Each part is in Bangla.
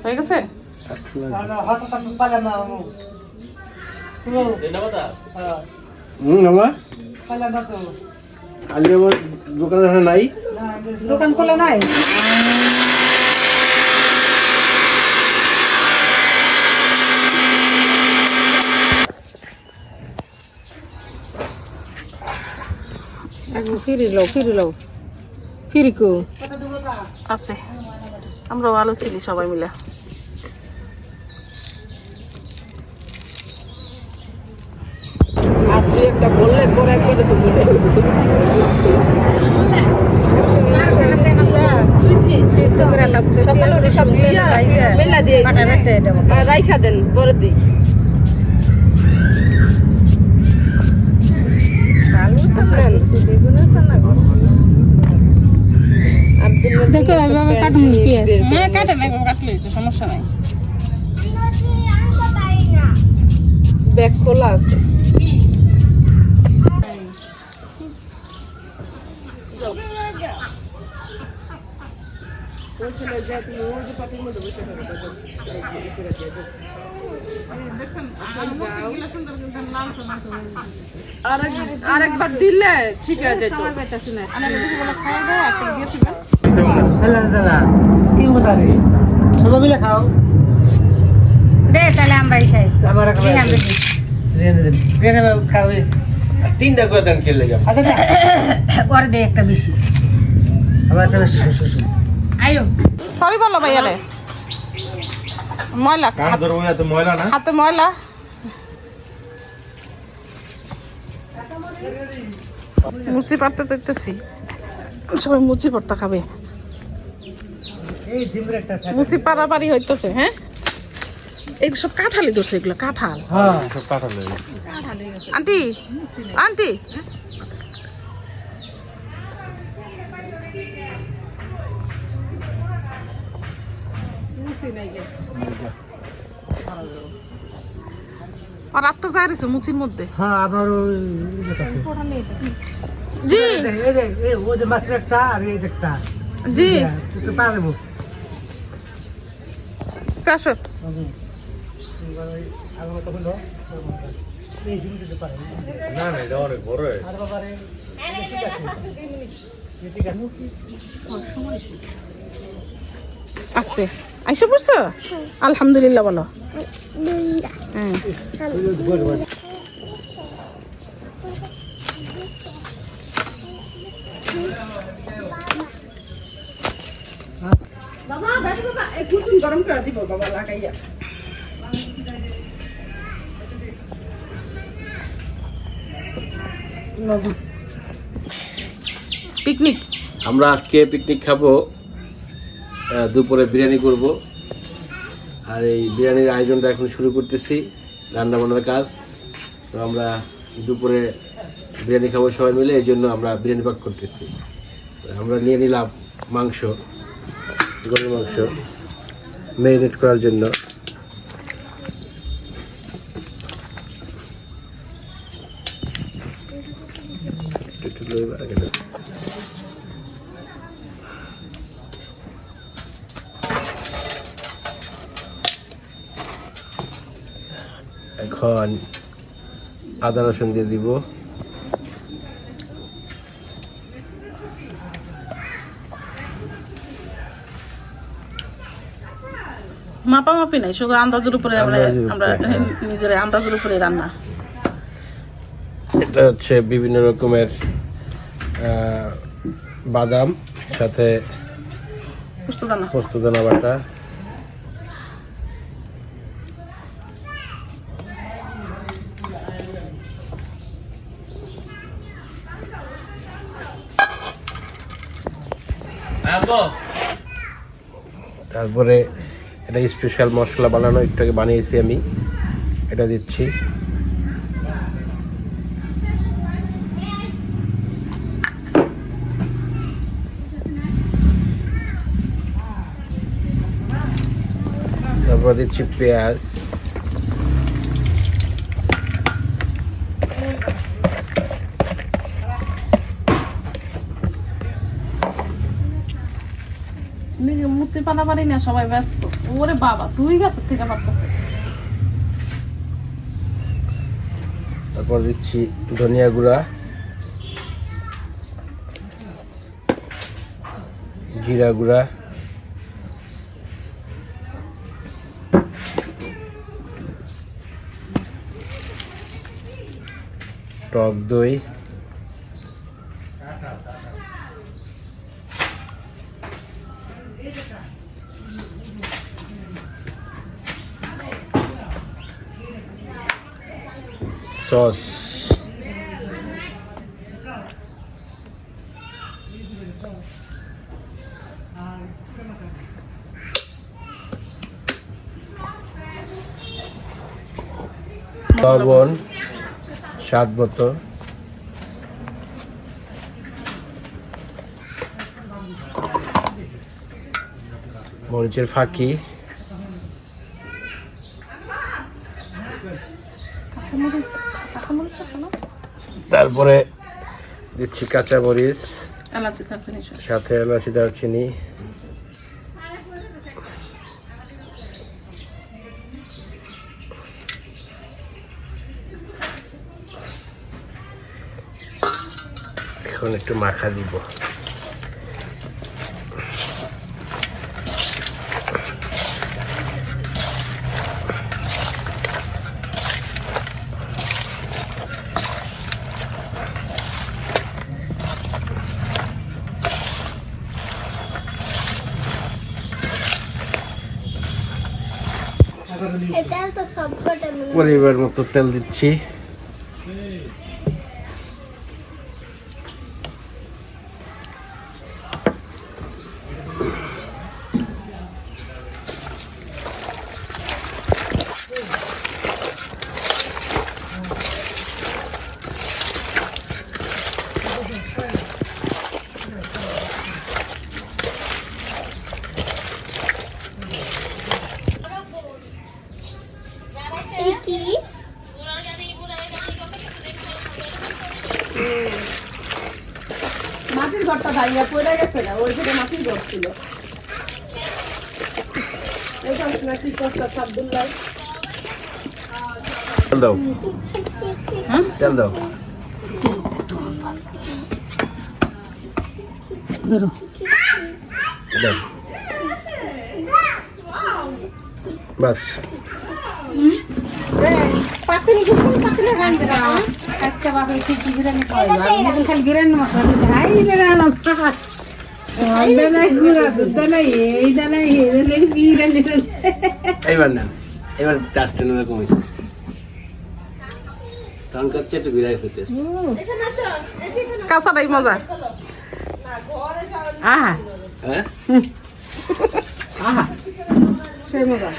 হয়ে গেছে দোকান নাই, দোকান খোলা নাই। ফিরিকো আছে, আমরাও আলো ছিলি সবাই মিলে। আর তুই একটা বললে পরে একবারে তো বলে রাইখা দেন পরে দিই। সমস্যা নাই, ব্যাগ খোলা আছে। আরেকবার দিলে ঠিক আছে। সবাই মিলে খাও দে তাহলে আমরাই খাই। খাবে 3টা করে দেন খেলে যাও। করে দে একটা বেশি। আবার একটা আইও সরি বলো ভাইয়া রে, ময়লা ময়লা না, হাতে ময়লা। মুচি পাড়তে চাইতেছি, সবাই মুচি পাড়তা খাবে। মুচি পাড়াপাড়ি হইতেছে। হ্যাঁ, এই সব কাঁঠালি ধরছে, এগুলো কাঁঠাল। সব কাঁঠাল। আন্টি আন্টি আর আত্মা যায় রয়েছে মুচির মধ্যে। হ্যাঁ, আবার জি ওই যে মাছ একটা আর এই একটা জি তুই পা দেবো। চারশো না না, এটা অনেক বড়। আস্তে আইসা পড়ছো? আলহামদুলিল্লাহ বলো। হ্যাঁ, গরম করে দিব বাবা লাগাইয়া। পিকনিক, আমরা আজকে পিকনিক খাবো, দুপুরে বিরিয়ানি করব। আর এই বিরিয়ানির আয়োজনটা এখন শুরু করতেছি, রান্না বান্নার কাজ। তো আমরা দুপুরে বিরিয়ানি খাবো সবাই মিলে, এই জন্য আমরা বিরিয়ানি পাক করতেছি। আমরা নিয়ে নিলাম মাংস, গরুর মাংস ম্যারিনেট করার জন্য। এখন আদা রসুন দিয়ে দিব। মাপামাপি নাই, শুধু আন্দাজের উপরে আমরা নিজের আন্দাজের উপরে রান্না। এটা হচ্ছে বিভিন্ন রকমের বাদাম, সাথে পোস্তদানা বাটা, তারপরে এটা স্পেশাল মশলা বানানো, একটু আগে বানিয়েছি আমি, এটা দিচ্ছি। তারপর দিচ্ছি পেঁয়াজ, নিজে মুচি পানা পারি না, সবাই ব্যস্ত। ওরে বাবা, 2 গাছের থেকে পারতেছে। তারপর দিচ্ছি ধনিয়া গুঁড়া, জিরা গুঁড়া, টক দই, সস, লবণ স্বাদ মতো, মরিচের ফাঁকি, কাঁচামরিচ আছে না? তারপরে দিচ্ছি কাঁচা মরিচ, এলাচি দারচিনি সব। সাথে এলাচি দারচিনি, এখন একটু মাখা দিব। পরিবার মতো তেল দিচ্ছি। মাটির ঘরটা ভাইয়া পড়ে গেছে না, ওই যে মাটির ঘর ছিল। এইটা না কি করছে আব্দুল্লাহ? তেল দাও, তেল দাও। ধরো দাও। বাস আজকে বাপে কি বিরিয়ানি খাওয়াইবো, আমি এখন খালি বিরিয়ানি মশলা দিছি। হাই বেগানো এইবার না, এবার টাস্ট এরকম হয়েছে, তখনকার চেয়ে একটু বিরাই হচ্ছে। কাঁচাটাই মজা। আহা হ্যাঁ, আহা, সেই মজা।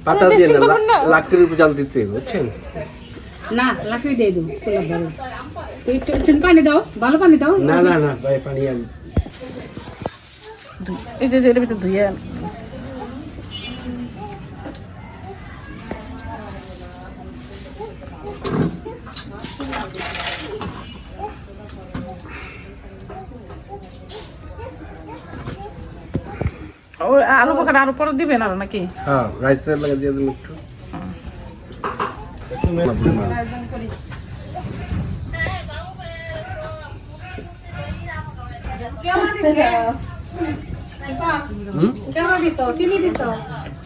পাতা দিয়ে না, লাকড়ির উপর জাল দিতে হবে, বুঝছেন? না লাকড়ি দিয়ে দেবো, চুলার ধরে তুই একটু পানি দাও, ভালো পানি দাও। না না না ভাই, পানি আমি এই যে এর ভিতরে ধুয়ে আন। আলু পকাটা আরো পরে দিবেন আরো নাকি? হ্যাঁ, রাইসের লাগে দিয়ে দিন একটু।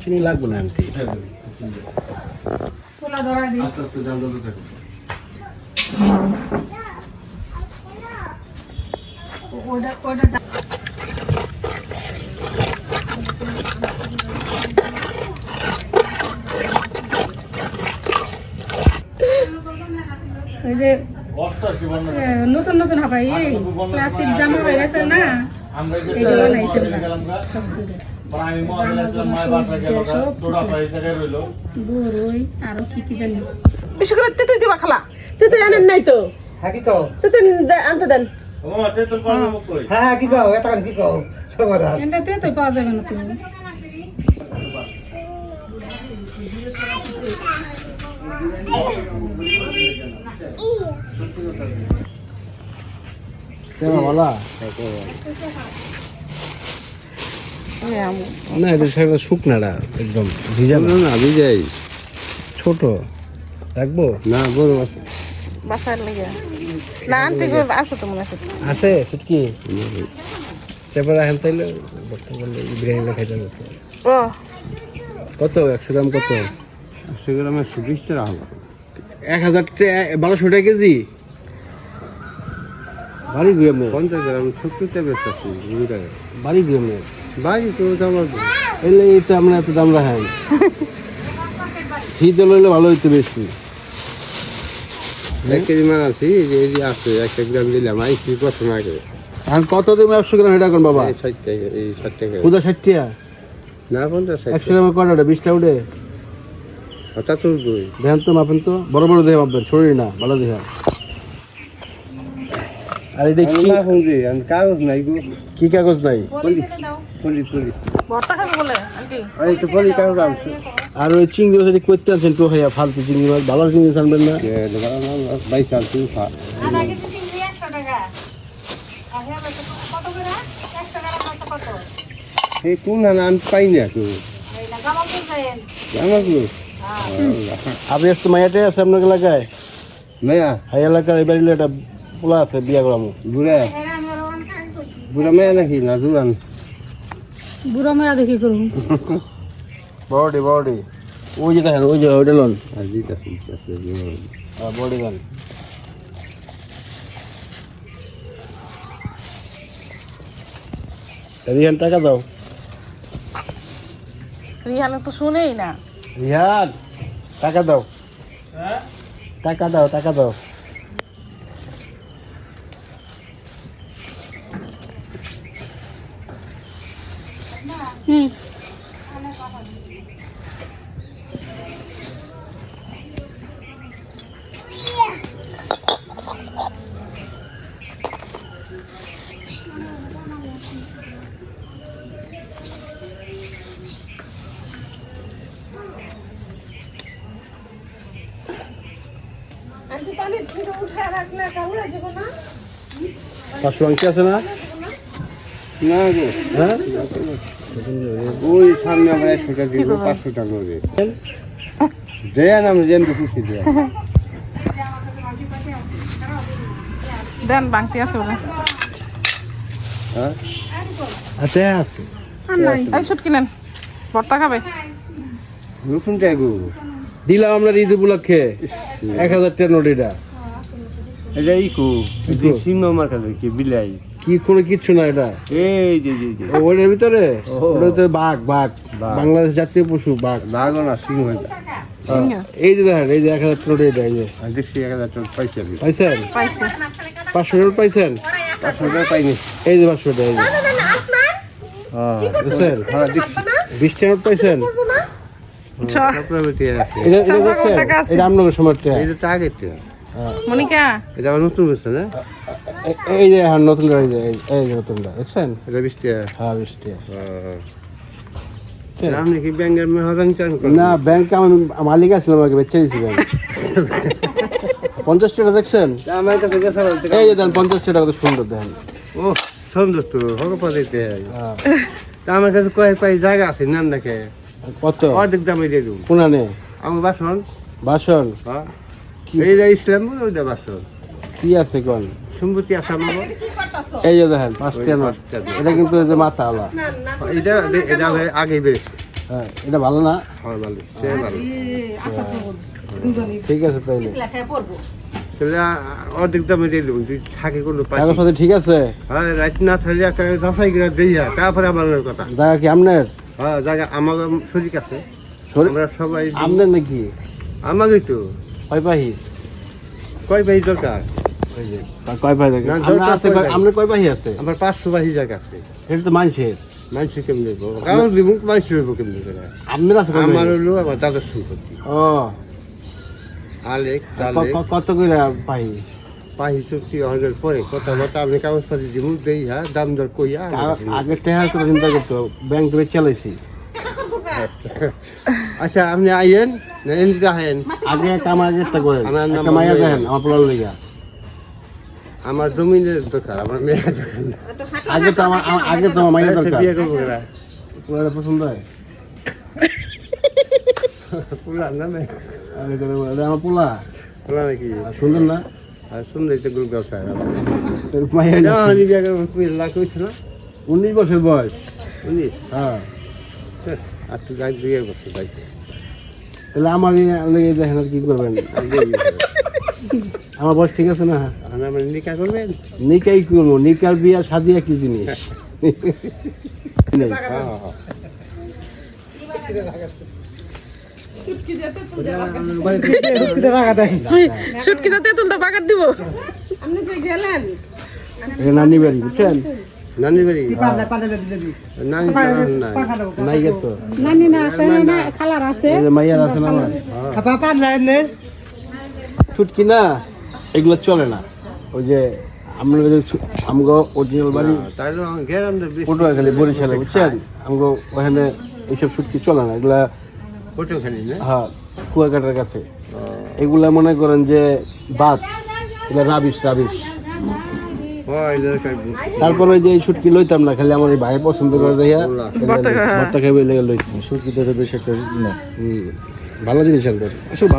চিনি লাগবে না আনতে। চুলা ধরা দিই। আস্তে আস্তে জাল দিতে থাকো। ওই যে নতুন নতুন হবে এই ক্লাসিক জামা হয়ে গেছে না, এটা বানাইছে সব বড়ই আরো কি কি জানি বেশি করে তেতে দিবা খালা। তুই তো জানেন নাই তো, হ্যাঁ কি কও? তুই তো আনতে দেন। হ্যাঁ কি কও? এত কি কও? সমাধান। এটাতে তো পাওয়া যাবে না তুমি। বলা না, এটা শুকনাটা একদম ভিজানো না, ভিজাই ছোট রাখবো না, বড় বাসার লেগে না আনতে আসো তো মনে আছে শুটকি তারপরে রাখেন, তাইলে বিরিয়ানিটা খাইতে হবে। ও কত 100 গ্রাম? কত 100 গ্রামে 120 টাকা হবে। 1000 টাকা, 1200 টাকা কেজি। বাড়ি গুয়ে আপনার? 50 গ্রাম 70 টাকা বেচতেছি, 2 টাকা। বাড়ি গুয়ে আপনার? বাড়ি তো দাম এলে এটা আমরা এত দাম রাখেন। শীত লইলে ভালো হইতো বেশি। 1 কেজি মাছ আছে, এই যে আছে 1 গ্রাম দিলাম, আইসি কত আগে। আর কত দেবে 100 গ্রাম? এটা কোন বাবা? এই 60 টাকা, এই 60 টাকা। পুজো 60 টাকা? না 50 100 গ্রামে কয়টা? 20টা উঠে? ওটা তো দুই। দেখেন তো, মাপেন তো, বড় বড় দেখে মাপবেন, ছড়ি না, ভালো দেখা। আর এটা কি না ফোন দি, আমি কাগজ নাই গো। কি কাগজ নাই? পলি। ভর্তা খাবে বলে আন্টি এই তো পলি কাগজ আছে। আর ওই চিংড়ি মাছ এটি করতে আছেন তো ভাইয়া, ফালতু চিংড়ি মাছ, ভালো চিংড়ি মাছ আনবেন না? এ দোকান না 22 সাল তুই খা। এই কোন না আমি পাই না তো। জামাগুলো আপনি আজকে মায়াটে আছে আপনার এলাকায়? মেয়া হাই এলাকার এবার একটা পোলা আছে, বিয়া করামো। বুড়া মেয়া নাকি না জুয়ান? বুড়া মেয়া দেখি করুন বড়ি ওই যে দেখেন, ওই যে ওইটা লোন আর দিতাছি বডি গান। রিহান টাকা দাও। রিহানে তো শুনেই না। রিহান টাকা দাও, টাকা দাও। পাঁচশো মাংস আছে না? না গো, হ্যাঁ, ওই সামনে আমরা 100 টাকা দিব, 500 টাকা করে দেন, আমরা যেন খুশি দেন। দেন বাংতি আছে বলে হ্যাঁ আচ্ছা আছে। এই শুটকি নেন, ভর্তা খাবে। নতুন টাকা গো, দিলাম আমরা ঈদ উপলক্ষে 1000 টাকা নোট। এটা এটা ইকো সিংহ মার্কা কি বিলাই কি কোনো কিচ্ছু না, এটা এই যে ওটার ভিতরে, ওটার ভিতরে বাঘ, বাংলাদেশ জাতীয় পশু বাঘ। বাঘও না সিংহ এটা। সিংহ এই যে দেখেন, এই যে 1000 নোট, এটা এই যে আর দেখছি 1000 টাকা পাইছি আমি। পাইছেন? পাইছে 500 নোট পাইছেন? 500 টাকা পাইনি। এই যে 500 টাকা, এই যে বুঝছেন? হ্যাঁ দেখছি 20 টাকা নোট পাইছেন? আপনার বেটি আছে, এটা দেখছেন? টাকা আছে। এটা আপনার সময়টা। এটা তো আগের টাকা, মনিকা এটা আবার নতুন হচ্ছে না, এই যে হ্যাঁ নতুন, এই যে নতুনটা দেখছেন? এটা 20 টাকা। হ্যাঁ 20 টাকা। আপনি কি ব্যাংকের মেহরান চান? না, ব্যাংকে আমার মালিক আসছিল, আমাকে বেচে দিয়েছি ব্যাংক। 50 টাকা দেখছেন? আমার কাছে গেছে এই যে দেন 50 টাকা, কত সুন্দর দেখেন। ও সুন্দর তো হকপা দিতে হ্যাঁ। তা আমার কাছে কয়েক পাই জায়গা আছে, নাম দেখে কত? অর্ধেক দামে দিয়ে দেবো। কোনানে আমার বাসন, বাসন হ্যাঁ কি- এই যে ইসলাম ওইটা বাসন কি আছে কোন? সম্পত্তি আছে আমার। এই যে দেখেন 5 টাকা নোট। এটা কিন্তু এই যে মাথাওয়ালা। এটা এটা আগে বেশ হ্যাঁ, এটা ভালো না? হয়, ভালো সে ভালো। ঠিক আছে তাইলে। তাহলে অর্ধেক দামে দিয়ে দেবো, তুই থাকে কোনো পাই। কাগজপাতি ঠিক আছে? হ্যাঁ রাত না থাকলে একটা দশাই কিনা দিয়া, তারপরে আমার কথা। জায়গা কি আপনার? হ্যাঁ জায়গা আমার শরিক আছে, আমরা সবাই আপনার নাকি? আমারই তো। কয় পাহি? কয় ভাই দরকার? ওই যে কয় পাহি দেখেন? না, আপনার দরকার আছে, কয় পাহি? আপনার কয় পাহি আছে? আমার 500 বাহি জায়গা আছে। এটা তো মানুষের। মানুষ কেমন দেবো, কাগজ দিব, মানুষ দেবো কেমন করে? আপনার আছে কয় আমার পাহি? হলো আমার দাদার সম্পত্তি। ও, আলেক তালেক কত করে পাহি? পাহি চুক্তি হওয়ার পরে কথাবার্তা আপনি কাগজপাতি দিব, দেই, হ্যাঁ দাম দর কইয়া। আগে টেহার কথা চিন্তা করতো, ব্যাংক থেকে চালাইছি। আচ্ছা আপনি আইয়েন না এমনিতে আহেন? আগে কামাই একটা করেন, আমার নাম একটা মাইয়া মাইয়া। দেখেন আমার পোলার লেগা। আমার জমিনের দরকার, আমার মেয়ের দরকার না। আগে তো আমার মায়ের দরকার। বিয়ে করবো এরা পুরো পছন্দ হয়। পুলার না মেয়ে, আগে করে বলে, আমার পোলা পুলা নাকি? আর সুন্দর না? আর সুন্দর একটা গ্রুপ ব্যবসায় তোর মায়ের না? বিয়ে করবো, তুমি লাখ হয়েছে না 19 বছর বয়স। 19? হ্যাঁ, আর তুই গাছ বিয়ে করছিস তাই তাহলে আমার লেগে দেখেন আর কি করবেন? আমার বয়স ঠিক আছে না? আমার নিকা করবেন? নিকাই করবো, নিকার বিয়া শাদি একই জিনিস। সুটকিতে তেঁতুলটা বাগার দিব। আপনি যে গেলেন এটা নানি বাড়ি, বুঝছেন? নানির বাড়ি? নানি নাই গে তো। নানি না আছে না খালার আছে এই যে মাইয়ার আছে না আমার? ছুটকি না, এগুলো চলে না। ওই যে আমরা আমগো অরিজিনাল বাড়ি তাহলে গেলাম তো পটুয়াখালী বরিশালে, বুঝছেন? আমগো ওখানে এইসব ছুটকি চলে না, এগুলা পটুয়াখালী না? হ্যাঁ কুয়াকাটার কাছে। এগুলা মনে করেন যে বাদ, এগুলা রাবিশ। তারপরে যে এই ছুটকি লইতাম না, খালি আমার এই ভাই পছন্দ করে দেয়া ভর্তা খাইবে লেগে লইছি। ছুটকিটা তো বেশ একটা ভালো জিনিস। আসলে ভালো